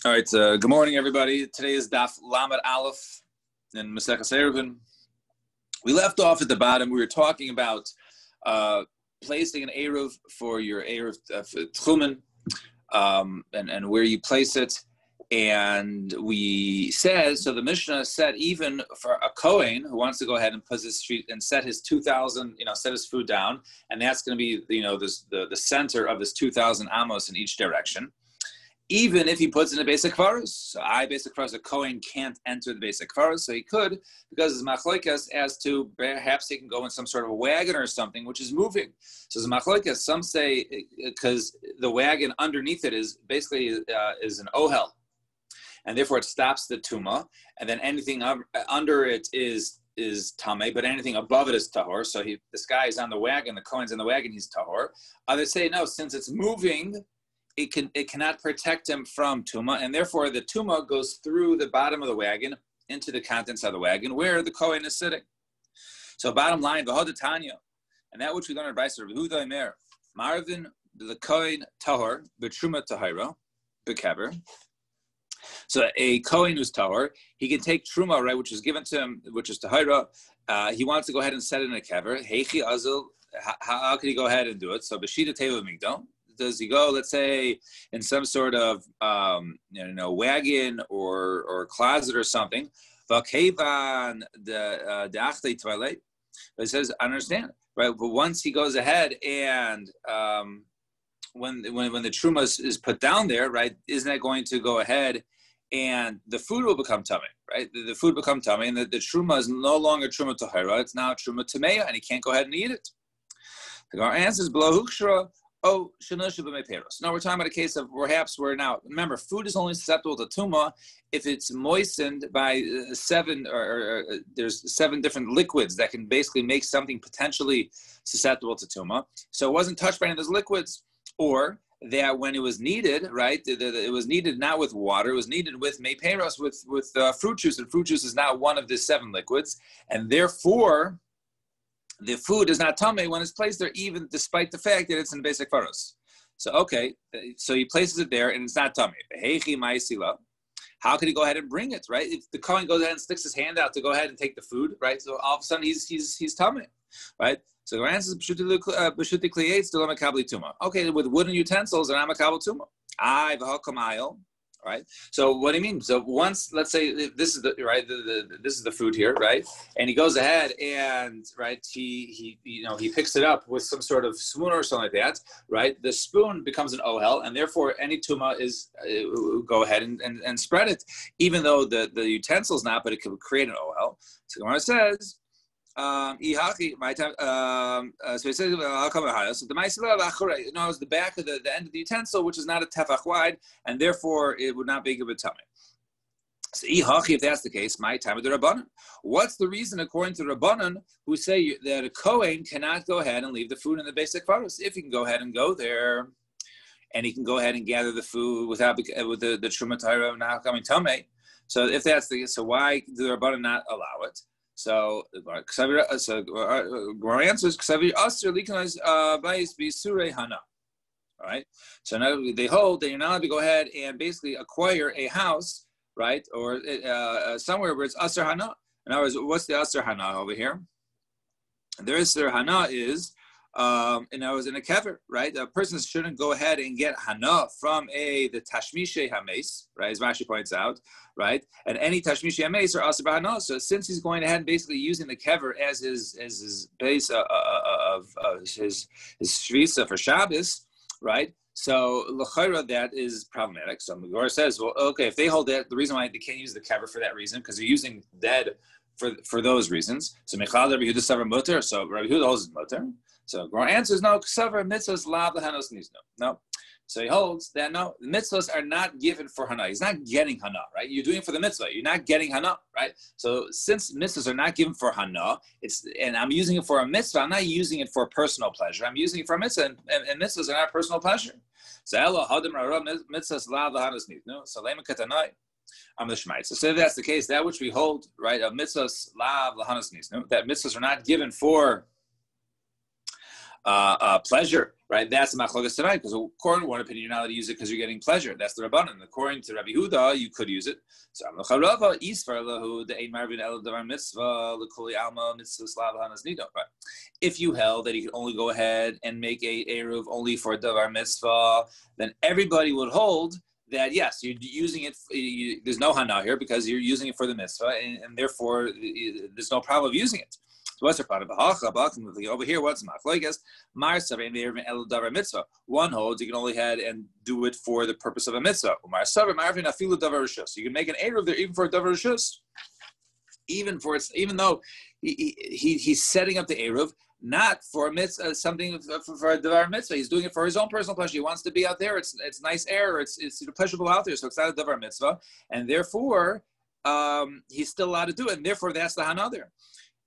All right, good morning, everybody. Today is Daf Lamed Aleph in Maseches Eruvin. We left off at the bottom. We were talking about placing an Eruv for your Eruv Tchumen and where you place it. And we said, so the Mishnah said, even for a Kohen who wants to go ahead and put his street and set his 2,000, set his food down, and that's going to be, the center of this 2,000 amos in each direction. Even if he puts in a basic kvaros, so basic kvaros, a Kohen can't enter the basic kvaros, so he could, because it's machlokas as to perhaps he can go in some sort of a wagon or something which is moving. So it's machlokas. Some say because the wagon underneath it is basically is an ohel, and therefore it stops the tuma, and then anything under it is tameh, but anything above it is tahor. So this guy is on the wagon, the Kohen's on the wagon, he's tahor. Others say no, since it's moving, it cannot protect him from tuma, and therefore the tuma goes through the bottom of the wagon into the contents of the wagon where the Kohen is sitting. So bottom line, v'hodatanya, and that which we learn in Brayser, v'huda imer, marvin the Kohen tahor b'truma tahira b'kever. So a Kohen who's tahor, he can take truma, right, which is given to him, which is tahira. He wants to go ahead and set it in a kever. Heichi azul, how can he go ahead and do it? So b'shita teva migdal. Does he go, let's say, in some sort of wagon or closet or something? But he says, I understand, right? But once he goes ahead and when the truma is put down there, right? Isn't that going to go ahead and the food will become tummy, right? The food become tummy, and the truma is no longer truma tahira; it's now truma tameya, and he can't go ahead and eat it. Our answer is below hukshra. Oh, now we're talking about a case of perhaps we're now, remember, food is only susceptible to tuma if it's moistened by seven, or there's 7 different liquids that can basically make something potentially susceptible to tuma. So it wasn't touched by any of those liquids, or that when it was needed, right, it was needed not with water, it was needed with meiperos, with fruit juice, and fruit juice is not one of the 7 liquids, and therefore, the food is not tameh when it's placed there, even despite the fact that it's in basic faros. So, okay, so he places it there and it's not tameh. How could he go ahead and bring it, right? If the Kohen goes ahead and sticks his hand out to go ahead and take the food, right? So all of a sudden he's tameh, right? So the answer is okay, with wooden utensils, and I'm a kabel tuma. Right. So what do you mean? So once, let's say this is the right, this is the food here, right? And he goes ahead and he picks it up with some sort of spoon or something like that, right? The spoon becomes an ohel, and therefore any tuma is go ahead and spread it, even though the utensil's not, but it could create an ohel. So Gemara says. So he says, so the is the back of the end of the utensil, which is not a tefach wide, and therefore it would not be good tummy. So if that's the case, my time of the Rabbanan. What's the reason, according to the Rabbanan, who say that a Kohen cannot go ahead and leave the food in the basic faros? If he can go ahead and go there, and he can go ahead and gather the food with the truma tahira not coming tummy. So if that's the case, so why do the Rabbanan not allow it? So our answer is all right. So now they hold that you're not allowed to go ahead and basically acquire a house, right, or somewhere where it's asur hana. In other words, what's the asur hana over here? The asur hana is, in other words, in a kever, right? A person shouldn't go ahead and get hana from the tashmishe hames, right? As Rashi points out, right? And any tashmishe hames are asur b'hana. So since he's going ahead and basically using the kever as his base of his shvisa for Shabbos, right? So l'chayra, that is problematic. So Gemara says, well, okay, if they hold that, the reason why they can't use the kever for that reason, because they're using dead for those reasons. So Mechal Rabbi Yehuda Savar Mutter. So Rabbi Yehuda holds Mutter. So our answer is no. Ksavar mitzvahs lav lehanos nizno. No. So he holds that no, the mitzvahs are not given for hana. He's not getting hana, right? You're doing it for the mitzvah. You're not getting hana, right? So since mitzvahs are not given for hana, and I'm using it for a mitzvah. I'm not using it for personal pleasure. I'm using it for a mitzvah, and mitzvahs are not personal pleasure. So elo hadim rara mitzvahs lav lehanos nizno. So lema katanai. I'm the Shemaitz. So if that's the case, that which we hold, right, of mitzvahs lav lehanos nizno, that mitzvahs are not given for pleasure, right? That's the machlokas tonight, because according to one opinion, you're not allowed to use it because you're getting pleasure. That's the Rabbanan. According to Rabbi Huda, you could use it. So if you held that you could only go ahead and make a eruv only for a davar mitzvah, then everybody would hold that yes, you're using it. There's no hana here because you're using it for the mitzvah, and therefore there's no problem of using it. So what's the part of over here? What's machlokes? Mitzvah. One holds you can only head and do it for the purpose of a mitzvah. You can make an eruv there even for a davar rishus, even though he's setting up the eruv. Not for a mitzvah, something for a davar mitzvah. He's doing it for his own personal pleasure. He wants to be out there. It's nice air. It's pleasurable out there. So it's not a davar mitzvah, and therefore he's still allowed to do it. And therefore that's the hana there.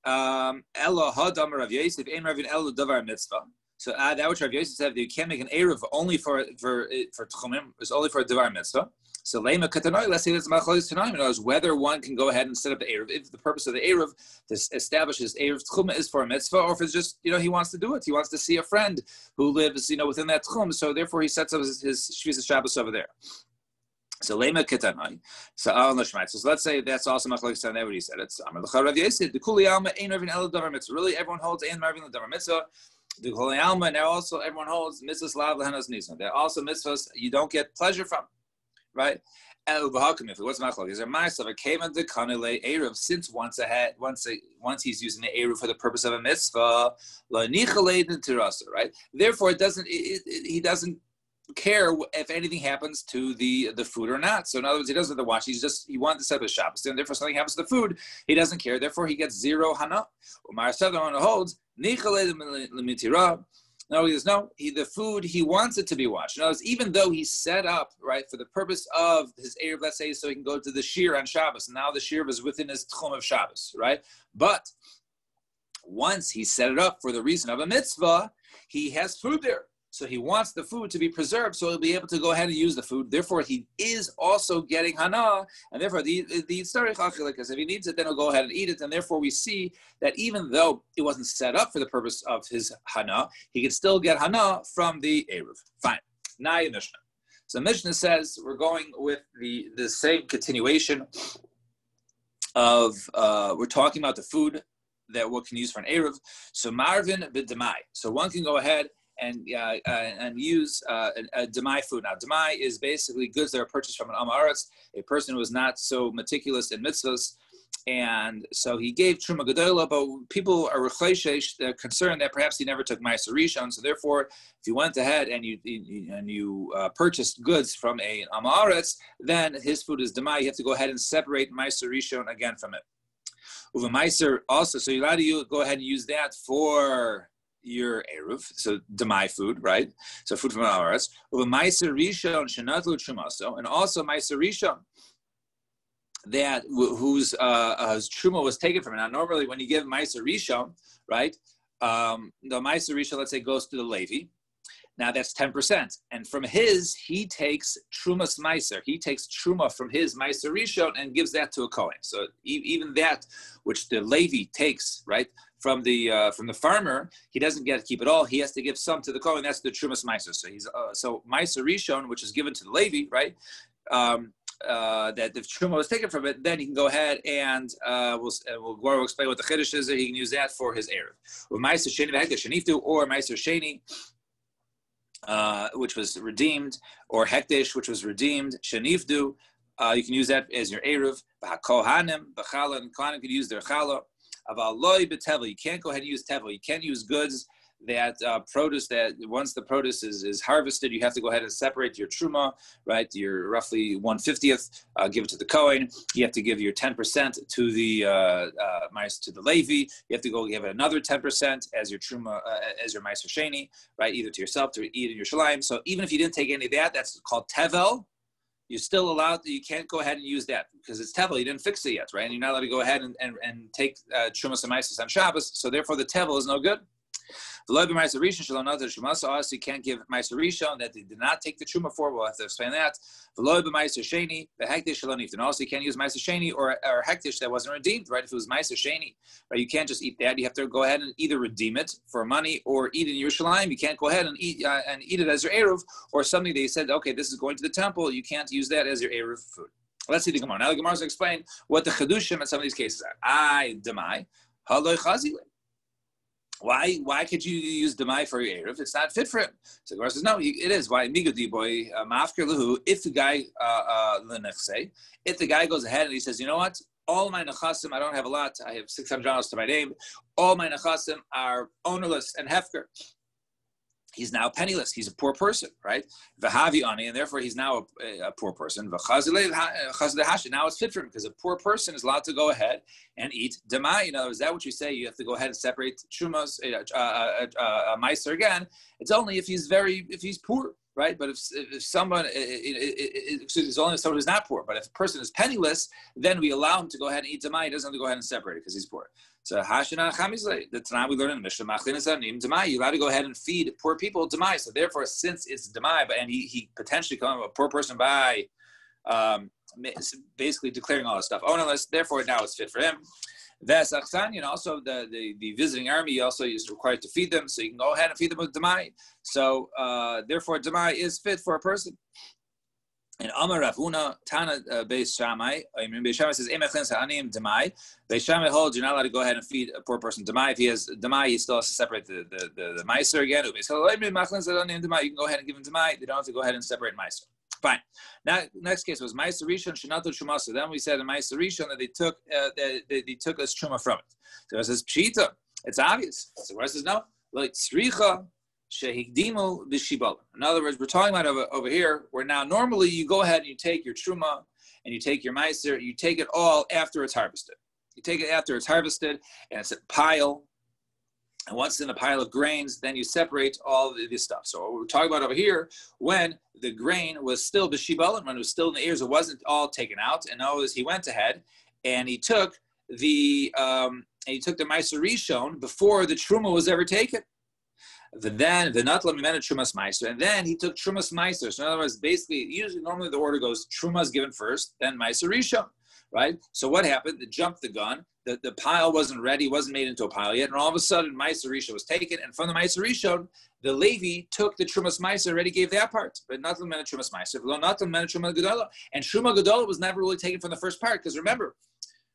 Ella hadam Rav Yosef ein Ravin ella davar mitzvah. So that which Rav Yosef said that you can't make an eruv only for tchumim. It's only for a davar mitzvah. So lema katanoi, let's say that's machlokes tonight. Knows whether one can go ahead and set up the eruv if the purpose of the eruv to establish his eruv tchum is for a mitzvah, or if it's just he wants to do it. He wants to see a friend who lives within that tchum. So therefore he sets up his shvis Shabbos over there. So lema katanoi. So so let's say that's also machlokes tonight. What he said. It's Amar l'cha Rav Yosef the kuli alma ein Ravin ela davar mitzvah. Really, everyone holds ein Ravin davar mitzvah. The kuli alma now also everyone holds mitzvahs lav lehanas nisan. There are also mitzvahs you don't get pleasure from. Right? If it was machlok, is there ma'asav a kavan de kanile eruv? Since once he's using the eruv for the purpose of a mitzvah, la nichaleid terasa. Right? Therefore, he doesn't care if anything happens to the food or not. So in other words, he doesn't have to watch. He wants to set up his Shabbos, and therefore something happens to the food, he doesn't care. Therefore, he gets zero hana. Ma'asav the one who holds nichaleid lemitira. No, the food, he wants it to be washed. In other words, even though he's set up, right, for the purpose of his eruv, let's say, so he can go to the shir on Shabbos, and now the shir is within his tchum of Shabbos, right? But once he set it up for the reason of a mitzvah, he has food there. So he wants the food to be preserved, so he'll be able to go ahead and use the food. Therefore, he is also getting hana, and therefore the tzarich achilas. If he needs it, then he'll go ahead and eat it. And therefore, we see that even though it wasn't set up for the purpose of his hana, he can still get hana from the eruv. Fine. Now Mishnah. So Mishnah says we're going with the same continuation of we're talking about the food that one can use for an eruv. So marvin b'demai. So one can go ahead and use a demai food. Now, demai is basically goods that are purchased from an am haaretz, a person who is not so meticulous in mitzvahs, and so he gave truma gedola. But people are they're concerned that perhaps he never took ma'aser rishon. So therefore, if you went ahead and you purchased goods from an am haaretz, then his food is demai. You have to go ahead and separate ma'aser rishon again from it. Uva ma'aser also, so you're allowed to go ahead and use that for your eruv, so demai food, right? So food from haaretz. Uva ma'aser rishon shenatlu trumaso, and also ma'aser rishon that whose truma was taken from it. Now, normally when you give ma'aser rishon, right, the ma'aser rishon, let's say, goes to the Levi. Now that's 10%, and from he takes trumas ma'aser. He takes truma from his ma'aser rishon and gives that to a kohen. So even that which the Levi takes, right, from the farmer, he doesn't get to keep it all. He has to give some to the kohen. That's the trumas ma'aser. So so ma'aser rishon, which is given to the Levi, right? That if truma was taken from it, then he can go ahead and we'll explain what the chiddush is. That he can use that for his eruv. With ma'aser sheni v'hekdesh sheniftu, or ma'aser sheni, which was redeemed, or hekdesh, which was redeemed, shenifdu, you can use that as your eruv. Kohanim, b'chala, and kohanim could use their chala. Aval loy b'tevel, you can't go ahead and use tevel. You can't use goods that produce that once the produce is harvested, you have to go ahead and separate your truma, right? Your roughly 1/50th, give it to the kohen. You have to give your 10% to the Levi. You have to go give it another 10% as your truma, as your ma'aser sheni, right? Either to yourself to eat in your shalayim. So even if you didn't take any of that, that's called tevel. You're still allowed. You can't go ahead and use that because it's tevel. You didn't fix it yet, right? And you're not allowed to go ahead and take trumas and ma'aser on Shabbos. So therefore, the tevel is no good. The Loy b'Meiser Rishon shalom natan shumasa. Also, you can't give Meiser Rishon that they did not take the truma for. We'll have to explain that. The Loy b'Meiser Sheni the Hektish shalom niftin. Also, you can't use Meiser Sheni or Hektish that wasn't redeemed. Right? If it was Meiser Sheni, right? You can't just eat that. You have to go ahead and either redeem it for money or eat it in Yerushalayim. You can't go ahead and eat it as your eruv or something that you said, okay, this is going to the temple. You can't use that as your eruv food. Let's see the Gemara. Now the Gemara is going to explain what the chedushim in some of these cases are. I demai haloi chazile. Why could you use demai for your eruv? It's not fit for him. So the Gemara says no, it is. Why migudi boy mafker lahu? If the guy if the guy goes ahead and he says, you know what? All my nechasim, I don't have a lot. I have $600 to my name. All my nechasim are ownerless and hefker. He's now penniless. He's a poor person, right? V'havi ani, and therefore he's now a poor person. V'chazilei hashi. Now it's fit for him because a poor person is allowed to go ahead and eat demai. In other words, is that what you say? You have to go ahead and separate shumas, a meiser again. It's only if he's poor, right? But if someone, it's only if someone who's not poor. But if a person is penniless, then we allow him to go ahead and eat demai. He doesn't have to go ahead and separate it because he's poor. So Hashina Chamizle, the Tanah we learn in the Mishnah, Demai, you're allowed to go ahead and feed poor people demai. So therefore, since it's demai, and he potentially become a poor person by basically declaring all this stuff ownerless, therefore now it's fit for him. Vesachsan, also the visiting army also is required to feed them, so you can go ahead and feed them with demai. So therefore, demai is fit for a person. And Amar Rav Huna Tana Beis Shammai. Beis Shammai says Emechlin Sa'anim Demai. Beis Shammai holds you're not allowed to go ahead and feed a poor person demai. If he has demai, he still has to separate the meiser again. So you can go ahead and give him demai. They don't have to go ahead and separate meiser. Fine. Now, next case was meiser rishon shenato shumasa. Then we said in meiser rishon that they took us truma from it. So it says pshita. It's obvious. So where it says no, like tzricha. In other words, we're talking about over here, where now normally you go ahead and you take your truma and you take your meiser, you take it all after it's harvested. You take it after it's harvested and it's a pile. And once it's in a pile of grains, then you separate all of this stuff. So what we're talking about over here, when the grain was still b'shibalin, when it was still in the ears, it wasn't all taken out. And notice he went ahead and he took the meiser rishon before the truma was ever taken. Then the natla mimena trumas meiser, and then he took trumas meiser. So in other words, basically, usually normally the order goes trumas given first, then meiser rishon, right? So what happened? They jumped the gun. The pile wasn't ready, wasn't made into a pile yet, and all of a sudden meiser rishon was taken, and from the meiser rishon, the Levi took the trumas meiser, already gave that part, but natla mimena trumas meiser, natla mimena trumas gedola, and truma gedola was never really taken from the first part because remember,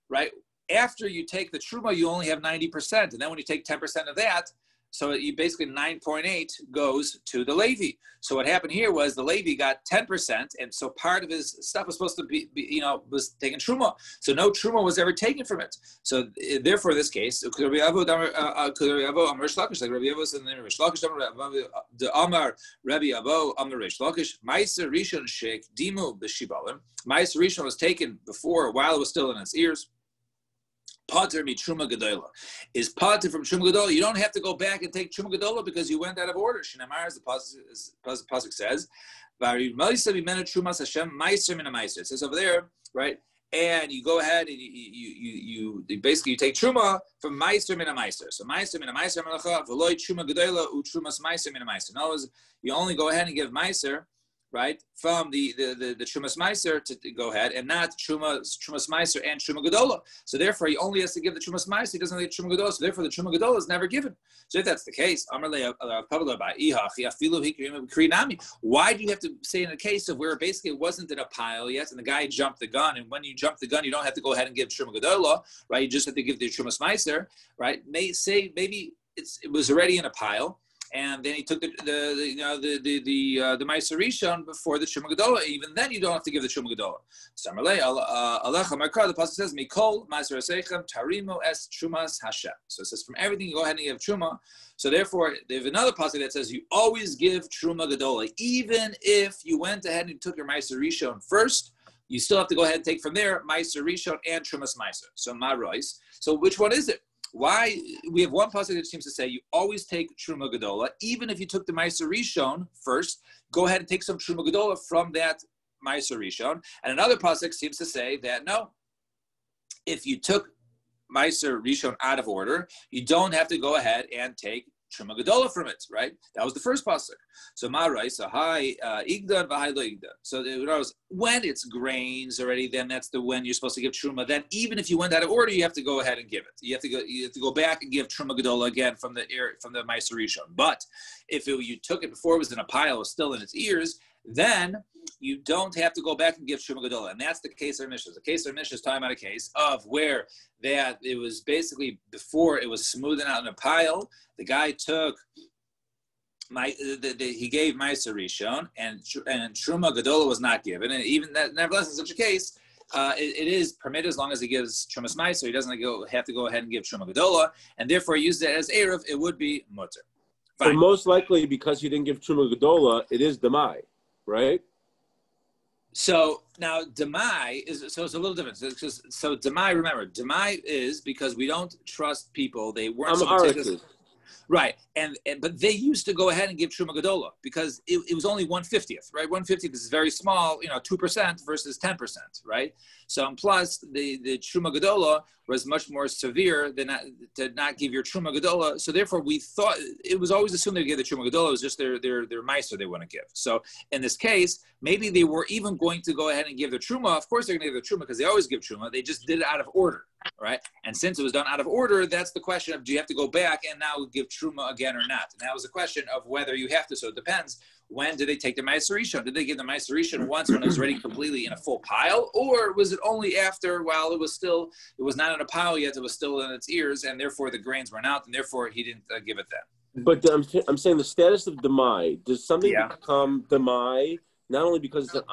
right? After you take the truma, you only have 90%, and then when you take 10% of that. So you basically 9.8 goes to the Levi. So what happened here was the Levi got 10%, and so part of his stuff was supposed to be was taken truma. So no truma was ever taken from it. So therefore, in this case, the Amar Rabbi Abo Amar Reish Lakish Meiser Rishon Sheik Dimu B'Shibalim. Meiser Rishon was taken before while it was still in its ears. Pater mi truma gedola is pater from truma gedola. You don't have to go back and take truma gedola because you went out of order. Shinamar, as the pasuk says, it says over there, right? And you go ahead and you basically you take truma from meiser mina meiser. So meiser mina meiser malacha v'loy truma gedola u trumas meiser mina meiser. In other words, you only go ahead and give meiser, right, from the Trumas Meiser to go ahead, and not Trumas Meiser and Truma Gedola. So therefore, he only has to give the Trumas Meiser, he doesn't have the Truma Gedola, so therefore the Truma Gedola is never given. So if that's the case, why do you have to say in a case of where basically it wasn't in a pile yet, and the guy jumped the gun, and when you jump the gun, you don't have to go ahead and give Truma Gedola, right? You just have to give the Trumas Meiser, right? Maybe it was already in a pile, and then he took the Meiser Rishon before the Truma Gedola. Even then, you don't have to give the Truma Gedola. The pasuk says, "Mikol Meiser Asechem Tarimu es Trumas Hashem." So it says, from everything you go ahead and give Truma. So therefore, they have another pasuk that says you always give Truma Gedola, even if you went ahead and took your Meiser Rishon first. You still have to go ahead and take from there Meiser Rishon and Trumas Meiser. So Marois. So which one is it? Why we have one pasuk that seems to say you always take Truma Gedola, even if you took the Meiser Rishon first, go ahead and take some Truma Gedola from that Meiser Rishon. And another pasuk seems to say that no, if you took Meiser Rishon out of order, you don't have to go ahead and take Truma Gedola from it, right? That was the first pasuk. So Marai, so hi Igda and Vahai Lo Igda. So when it's grains already, then that's the when you're supposed to give Truma. Then even if you went out of order, you have to go ahead and give it. You have to go back and give Truma Gedola again from the Meiser Rishon. But if you took it before it was in a pile, it was still in its ears, then you don't have to go back and give Truma Gedola. And that's the case of Mishnah. The case of Mishnah is talking about a case of where that it was basically before it was smoothing out in a pile. The guy took he gave Meiser Rishon, and Truma Gedola was not given. And even that, nevertheless, in such a case, it is permitted as long as he gives Trumas Meiser. He doesn't have to go ahead and give Truma Gedola, and therefore he uses it as Erev. It would be mutter. But most likely, because he didn't give Truma Gedola, it is Demai, right? So now Demai is it's a little different. So Demai, remember, Demai is because we don't trust people. They weren't so meticulous. Right, but they used to go ahead and give Truma Gedola because it was only 1/50th, right? 1/50th is very small, 2% versus 10%, right? So and plus the Truma Gedola was much more severe than to not give your Truma Gedola. So therefore, we thought it was always assumed they gave the Truma Gedola. It was just their meiser they want to give. So in this case, maybe they were even going to go ahead and give the Truma. Of course, they're going to give the Truma because they always give Truma. They just did it out of order. Right, and since it was done out of order, that's the question of do you have to go back and now give Truma again or not? And that was a question of whether you have to. So it depends. When did they take the Meiser Rishon? Did they give the Meiser Rishon once when it was already completely in a full pile, or was it only after while it was not in a pile yet, it was still in its ears, and therefore the grains weren't out, and therefore he didn't give it then? But I'm saying the status of Demai, does something become Demai not only because it's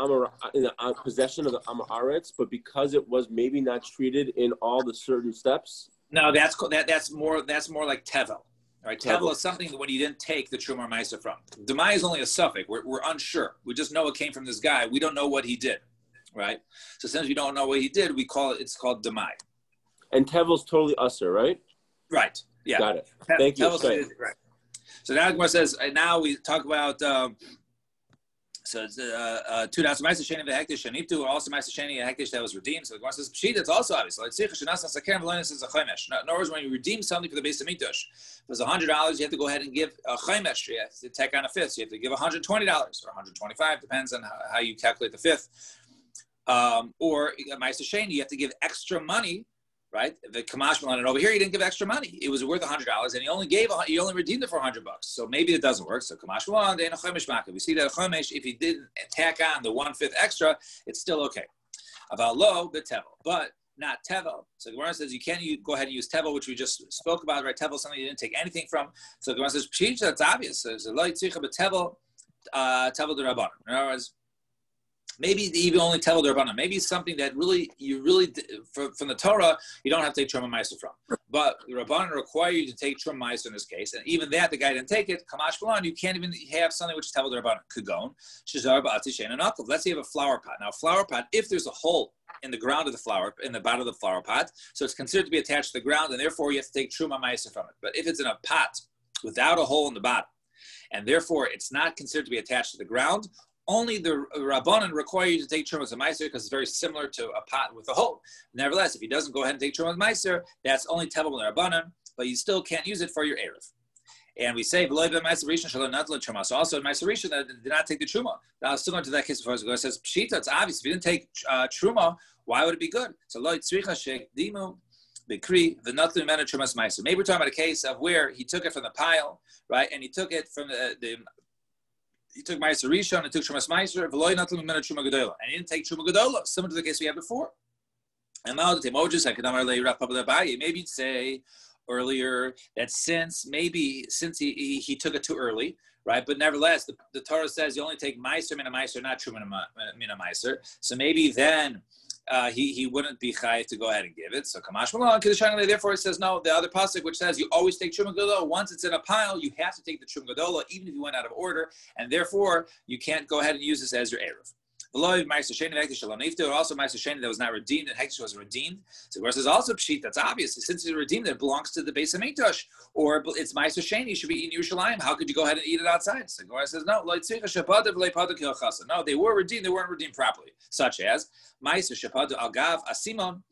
in the possession of the Amaretz, but because it was maybe not treated in all the certain steps? No, that's more like Tevel. Right? Tevel is something that when you didn't take the Truma or Meiser from. Demai is only a suffix. We're unsure. We just know it came from this guy. We don't know what he did. Right? So since we don't know what he did, it's called Demai. And Tevel's totally usher, right? Right. Yeah. Got it. Thank you. Right. So now Gemara says, now we talk about so it's two doubts. Meiser Sheni v'hektish sheniptu, or also Meiser Sheni and hektish that was redeemed. So the Gemara says pshita. It's also obvious. Like tzich shenas saker v'lonis is a chaimesh. In other words, when you redeem something for the Beis Hamikdash, if it was $100, you have to go ahead and give a chaimesh. You have to take on a fifth. So you have to give $120 or $125, depends on how you calculate the fifth. Or Meiser Sheni, you have to give extra money. Right, the Kamash Milan, and over here he didn't give extra money. It was worth $100, and he only redeemed it for $100. So maybe it doesn't work. So Kamash Milan, then a Chomesh Maka. We see that a Chomesh, if he didn't tack on the 1/5 extra, it's still okay. About low, but Tevel, but not Tevel. So Gemara says you can't go ahead and use Tevel, which we just spoke about. Right, Tevel, something you didn't take anything from. So Gemara says Pshich, that's obvious. So Lo Tzricha, but Tevel D'Rabbanan. In other words, maybe even only Tevel D'Rabbanan. Maybe something that from the Torah, you don't have to take Truma Meiser from. But the Rabbanan require you to take Truma Meiser in this case. And even that, the guy didn't take it. Kamash Milan, you can't even have something which is Tevel D'Rabbanan. Kagon, Shazar Ba'ati Shein and Akov. Let's say you have a flower pot. Now, a flower pot, if there's a hole in the ground of the flower, in the bottom of the flower pot, so it's considered to be attached to the ground, and therefore you have to take Truma Meiser from it. But if it's in a pot without a hole in the bottom, and therefore it's not considered to be attached to the ground, only the Rabbanan require you to take Trumas and Meiser because it's very similar to a pot with a hole. Nevertheless, if he doesn't go ahead and take Trumas and Meiser, that's only Tevel and Rabbanan, but you still can't use it for your Erev. And we say, so also in Meiser Rishon, that did not take the Truma. Now, similar to that case before, it says, Pshita, it's obvious. If you didn't take Truma, why would it be good? So, Lo Tzricha Shekdimu B'Kri V'Natlu Mena Trumas Meiser. Maybe we're talking about a case of where he took it from the pile, right? And he took it from he took Meiser Rishon and took Trumas Meiser, V'Lo Yinatlu Mena Truma Gedola. And he didn't take Truma Gedola, similar to the case we had before. And now maybe you'd say earlier that since he took it too early, right? But nevertheless, the Torah says you only take Meiser Mina Meiser, not Truma Mina Meiser. So maybe then he wouldn't be chayiv to go ahead and give it. So Kamash Malon, therefore it says no. The other pasuk which says you always take Truma Gedola, once it's in a pile, you have to take the Truma Gedola, even if you went out of order, and therefore you can't go ahead and use this as your Erev. Also Meiser Sheni that was not redeemed, and Hektish was redeemed. So where it says also Pshit, that's obvious. Since it's redeemed, it belongs to the Beis Hamikdash, or it's Meiser Sheni, should be eaten in Yerushalayim. How could you go ahead and eat it outside? So where it says no, they were redeemed, they weren't redeemed properly. Such as Meiser Shapadu Algav Asimon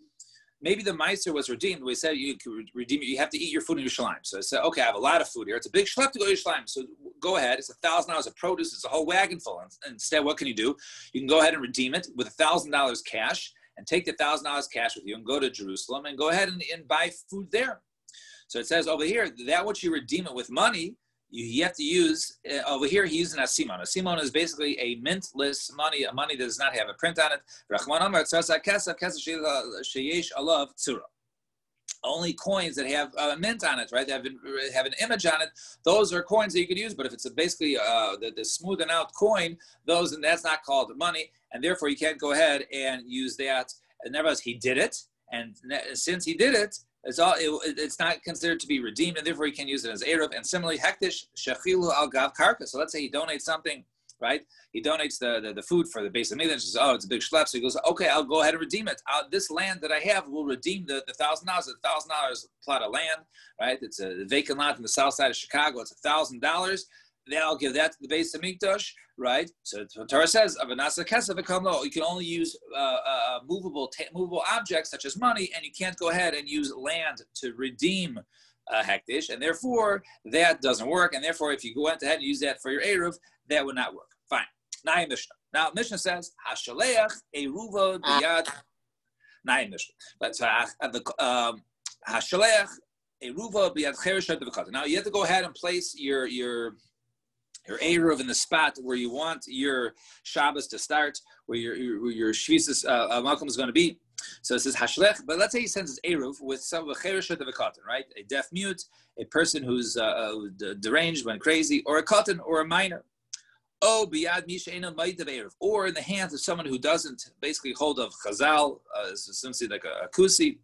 maybe the meiser was redeemed. We said you could redeem it. You have to eat your food in Yerushalayim. So I said, okay, I have a lot of food here. It's a big schlep to go to Yerushalayim. So go ahead. It's $1,000 of produce. It's a whole wagon full. Instead, what can you do? You can go ahead and redeem it with $1,000 cash and take the $1,000 cash with you and go to Jerusalem and go ahead and buy food there. So it says over here, that what you redeem it with money, you have to use, over here he used an asimon. Asimon is basically a mintless money, a money that does not have a print on it. Only coins that have a mint on it, right? That have an image on it. Those are coins that you could use. But if it's basically the smoothen out coin, that's not called money, and therefore you can't go ahead and use that. And nevertheless, he did it, and since he did it, it's not considered to be redeemed, and therefore he can use it as Eruv. And similarly, hektish shechilu al gav karka. So let's say he donates something, right? He donates the food for the base of Midrash. Says, oh, it's a big schlep. So he goes, okay, I'll go ahead and redeem it. This land that I have will redeem the $1,000. $1,000 plot of land, right? It's a vacant lot in the south side of Chicago. It's $1,000. Then I'll give that to the base of Mikdash, right? So the Torah says, you can only use movable objects such as money, and you can't go ahead and use land to redeem hektish, and therefore that doesn't work. And therefore, if you go ahead and use that for your eruv, that would not work. Fine. Now Mishnah. Now Mishnah says, Hashaleach eruva biyad. Now Mishnah. Let's Hashaleach eruva biyad chereshet v'katan. Now you have to go ahead and place your eruv in the spot where you want your Shabbos to start, where your Shvisas Malcolm is going to be. So it says Hashlech, but let's say he sends his eruv with some of a chereshet of a katan, right? A deaf mute, a person who's deranged, went crazy, or a katan, or a minor. Oh, biyad misheina ma'itav eruv, or in the hands of someone who doesn't basically hold of chazal, essentially like a kusi.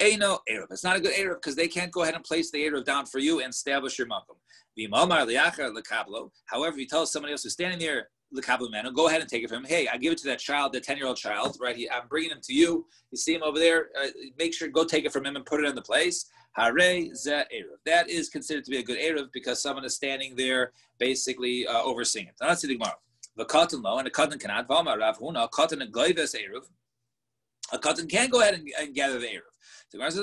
Eino eruv. It's not a good eruv because they can't go ahead and place the eruv down for you and establish your makom. However, if you tell somebody else who's standing there, go ahead and take it from him. Hey, I give it to that child, that 10-year-old child, right? I'm bringing him to you. You see him over there. Make sure, go take it from him and put it in the place. Hare ze eruv. That is considered to be a good eruv because someone is standing there basically overseeing it. Now let's see the Gemara. The katan lo, and the katan cannot. V'amar Rav Huna, katan and goyves eruv. A katan can go ahead and gather the eruv. So when it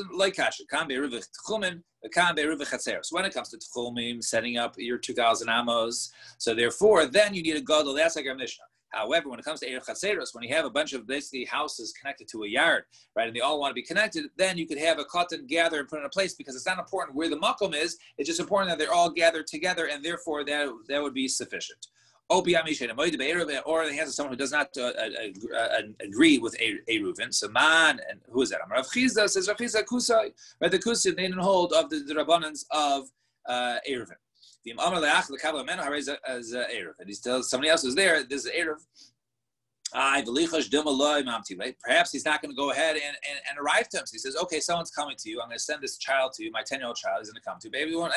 comes to tchumim, setting up your 2,000 amos, so therefore, then you need a gadol. That's like our Mishnah. However, when it comes to eruv chatzeros, when you have a bunch of basically houses connected to a yard, right, and they all want to be connected, then you could have a katan gather and put in a place because it's not important where the makom is. It's just important that they're all gathered together, and therefore that would be sufficient. Or in the hands of someone who does not agree with Eruvin. So man, and who is that? Rav Chizda says Rav Chizda Kusai, right? The Kusai, they didn't hold of the Rabbanans of Eruvin. And he tells somebody else who's there, this is Eruv. Perhaps he's not going to go ahead and arrive to him. So he says, okay, someone's coming to you. I'm going to send this child to you. My 10-year-old child is going to come to you. Baby, we won't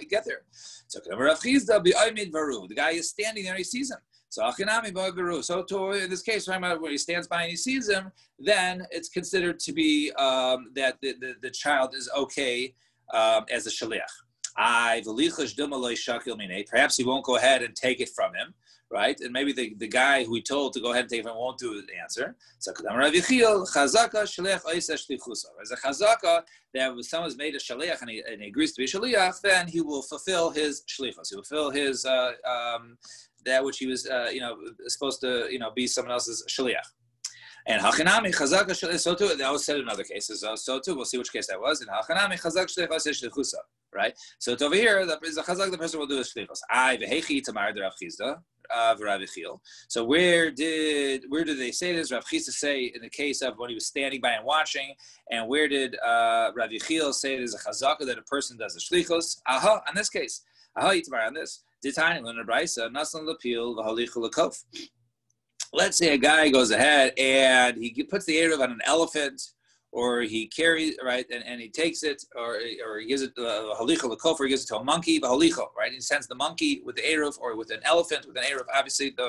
get there. So the guy is standing there and he sees him. So in this case, when he stands by and he sees him, then it's considered to be that the child is okay as a shaliach. Perhaps he won't go ahead and take it from him. Right, and maybe the guy who he told to go ahead and take it from won't do the answer. So as a chazaka, that if someone's made a shaliach and he agrees to be a shaliach, then he will fulfill his shlichus. He will fulfill his that which he was supposed to be someone else's shaliach. And hachanami chazaka shaliach. So too, that was said in other cases. So too, we'll see which case that was. And hachanami chazak shlichus. Right. So it's over here. The chazak, the person will do his shlichus. Vehechi tamar Rav Chizda. So where did they say this? Rav Chizda say in the case of when he was standing by and watching, and where did Rav Yechiel say there's a chazaka that a person does a shlichus? On this case, yitamar on this. Let's say a guy goes ahead and he puts the eruv on an elephant, or he carries, right, and he takes it, or he gives it halicha l'kof, or he gives it to a monkey, halicha, right? He sends the monkey with the eruv, or with an elephant with an eruv. Obviously, they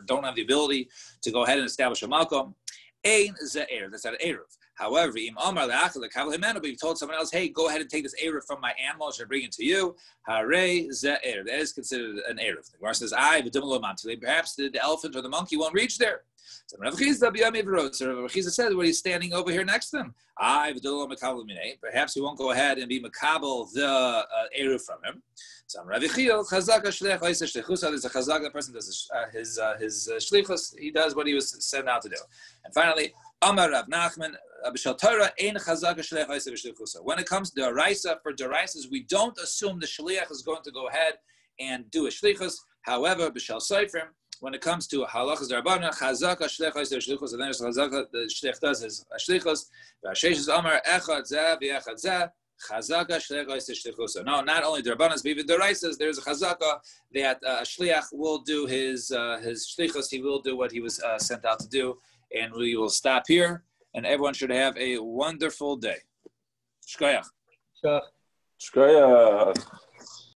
don't have the ability to go ahead and establish a malkom. Ein ze eruv. That's not an eruv. However, but you told someone else, hey, go ahead and take this eruv from my animal, I should bring it to you. That is considered an eruv. The Gemara says, perhaps the elephant or the monkey won't reach there. So Rav Chiza said, when he's standing over here next to him, perhaps he won't go ahead and be makabel the eruv from him. So Rav Chiza, there's a chazaka, the person does his shlichus, he does what he was sent out to do. And finally, Amar Rav Nachman, when it comes to deraisa, for deraisas, we don't assume the shliach is going to go ahead and do a shlichus. However, b'shal seifrim, when it comes to halachas derabanan, chazaka shliach is shlichus, and then chazaka the shliach does his shlichus. V'ashesh Amar echad zeh v'echad zeh. Chazaka shliach is shlichus. No, not only derabanan, but even deraisas. There's a chazaka that shliach will do his shlichus. He will do what he was sent out to do, and we will stop here. And everyone should have a wonderful day. Shkoyach. Shkoyach.